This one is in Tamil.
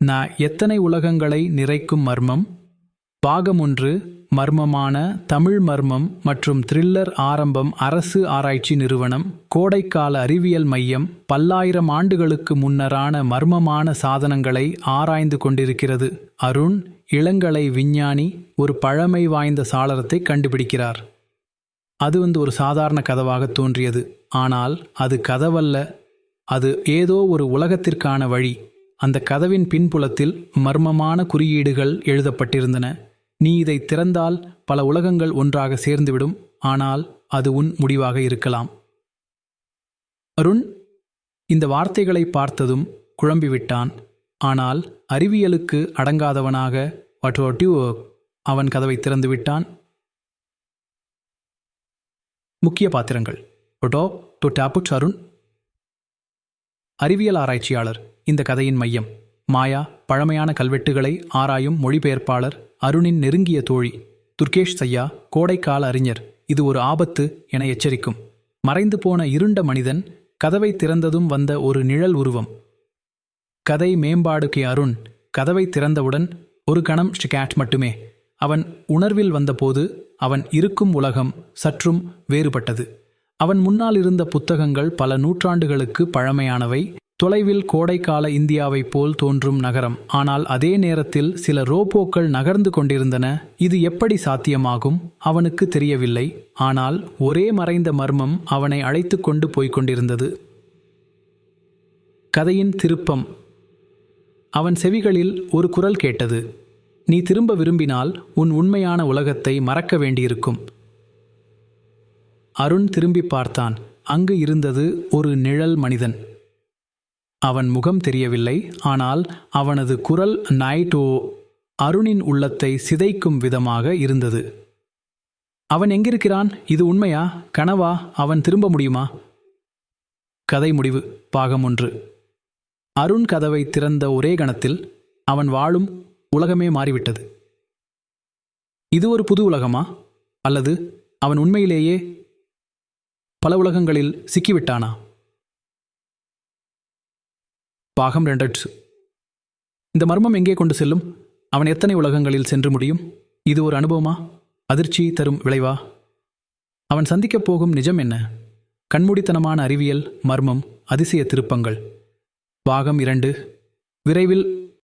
நான் எத்தனை உலகங்களை நிறைக்கும் மர்மம். பாகம் 1. மர்மமான தமிழ் மர்மம் மற்றும் த்ரில்லர். ஆரம்பம். அரசு ஆராய்ச்சி நிறுவனம், கோடைக்கால அறிவியல் மையம் பல்லாயிரம் ஆண்டுகளுக்கு முன்னரான மர்மமான சாதனங்களை ஆராய்ந்து கொண்டிருக்கிறது. அருண், இளங்கலை விஞ்ஞானி, ஒரு பழமை வாய்ந்த சாளரத்தை கண்டுபிடிக்கிறார். அது ஒரு சாதாரண கதவாக தோன்றியது. ஆனால் அது கதவல்ல, அது ஏதோ ஒரு உலகத்திற்கான வழி. அந்த கதவின் பின்புலத்தில் மர்மமான குறியீடுகள் எழுதப்பட்டிருந்தன. நீ இதை திறந்தால் பல உலகங்கள் ஒன்றாக சேர்ந்துவிடும், ஆனால் அது உன் முடிவாக இருக்கலாம். அருண் இந்த வார்த்தைகளை பார்த்ததும் குழம்பிவிட்டான். ஆனால் அறிவியலுக்கு அடங்காதவனாக அவன் கதவை திறந்துவிட்டான். முக்கிய பாத்திரங்கள். அருண், அறிவியல் ஆராய்ச்சியாளர், இந்த கதையின் மையம். மாயா, பழமையான கல்வெட்டுகளை ஆராயும் மொழிபெயர்ப்பாளர், அருணின் நெருங்கிய தோழி. துர்கேஷ் சையா, கோடைக்கால அறிஞர், இது ஒரு ஆபத்து என எச்சரிக்கும். மறைந்து போன இருண்ட மனிதன், கதவை திறந்ததும் வந்த ஒரு நிழல் உருவம். கதை மேம்பாடு. அருண் கதவை திறந்தவுடன் ஒரு கணம் ஸ்டிகேட் மட்டுமே. அவன் உணர்வில் வந்தபோது அவன் இருக்கும் உலகம் சற்றும் வேறுபட்டது. அவன் முன்னால் இருந்த புத்தகங்கள் பல நூற்றாண்டுகளுக்கு பழமையானவை. தொலைவில் கோடைக்கால இந்தியாவைப் போல் தோன்றும் நகரம். ஆனால் அதே நேரத்தில் சில ரோபோக்கள் நகர்ந்து கொண்டிருந்தன. இது எப்படி சாத்தியமாகும்? அவனுக்கு தெரியவில்லை. ஆனால் ஒரே மறைந்த மர்மம் அவனை அழைத்து கொண்டு போய்கொண்டிருந்தது. கதையின் திருப்பம். அவன் செவிகளில் ஒரு குரல் கேட்டது. நீ திரும்ப விரும்பினால் உன் உண்மையான உலகத்தை மறக்க வேண்டியிருக்கும். அருண் திரும்பி பார்த்தான். அங்கு இருந்தது ஒரு நிழல் மனிதன். அவன் முகம் தெரியவில்லை, ஆனால் அவனது குரல் நைட்டோ அருணின் உள்ளத்தை சிதைக்கும் விதமாக இருந்தது. அவன் எங்கிருக்கிறான்? இது உண்மையா, கனவா? அவன் திரும்ப முடியுமா? கதை முடிவு. பாகம் 1. அருண் கதவை திறந்த ஒரே கணத்தில் அவன் வாழும் உலகமே மாறிவிட்டது. இது ஒரு புது உலகமா, அல்லது அவன் உண்மையிலேயே பல உலகங்களில் சிக்கிவிட்டானா? பாகம் 2. இந்த மர்மம் எங்கே கொண்டு செல்லும்? அவன் எத்தனை உலகங்களில் சென்று முடியும்? இது ஒரு அனுபவமா, அதிர்ச்சி தரும் விளைவா? அவன் சந்திக்கப் போகும் நிஜம் என்ன? கண்மூடித்தனமான அறிவியல் மர்மம், அதிசய திருப்பங்கள். பாகம் 2 விரைவில்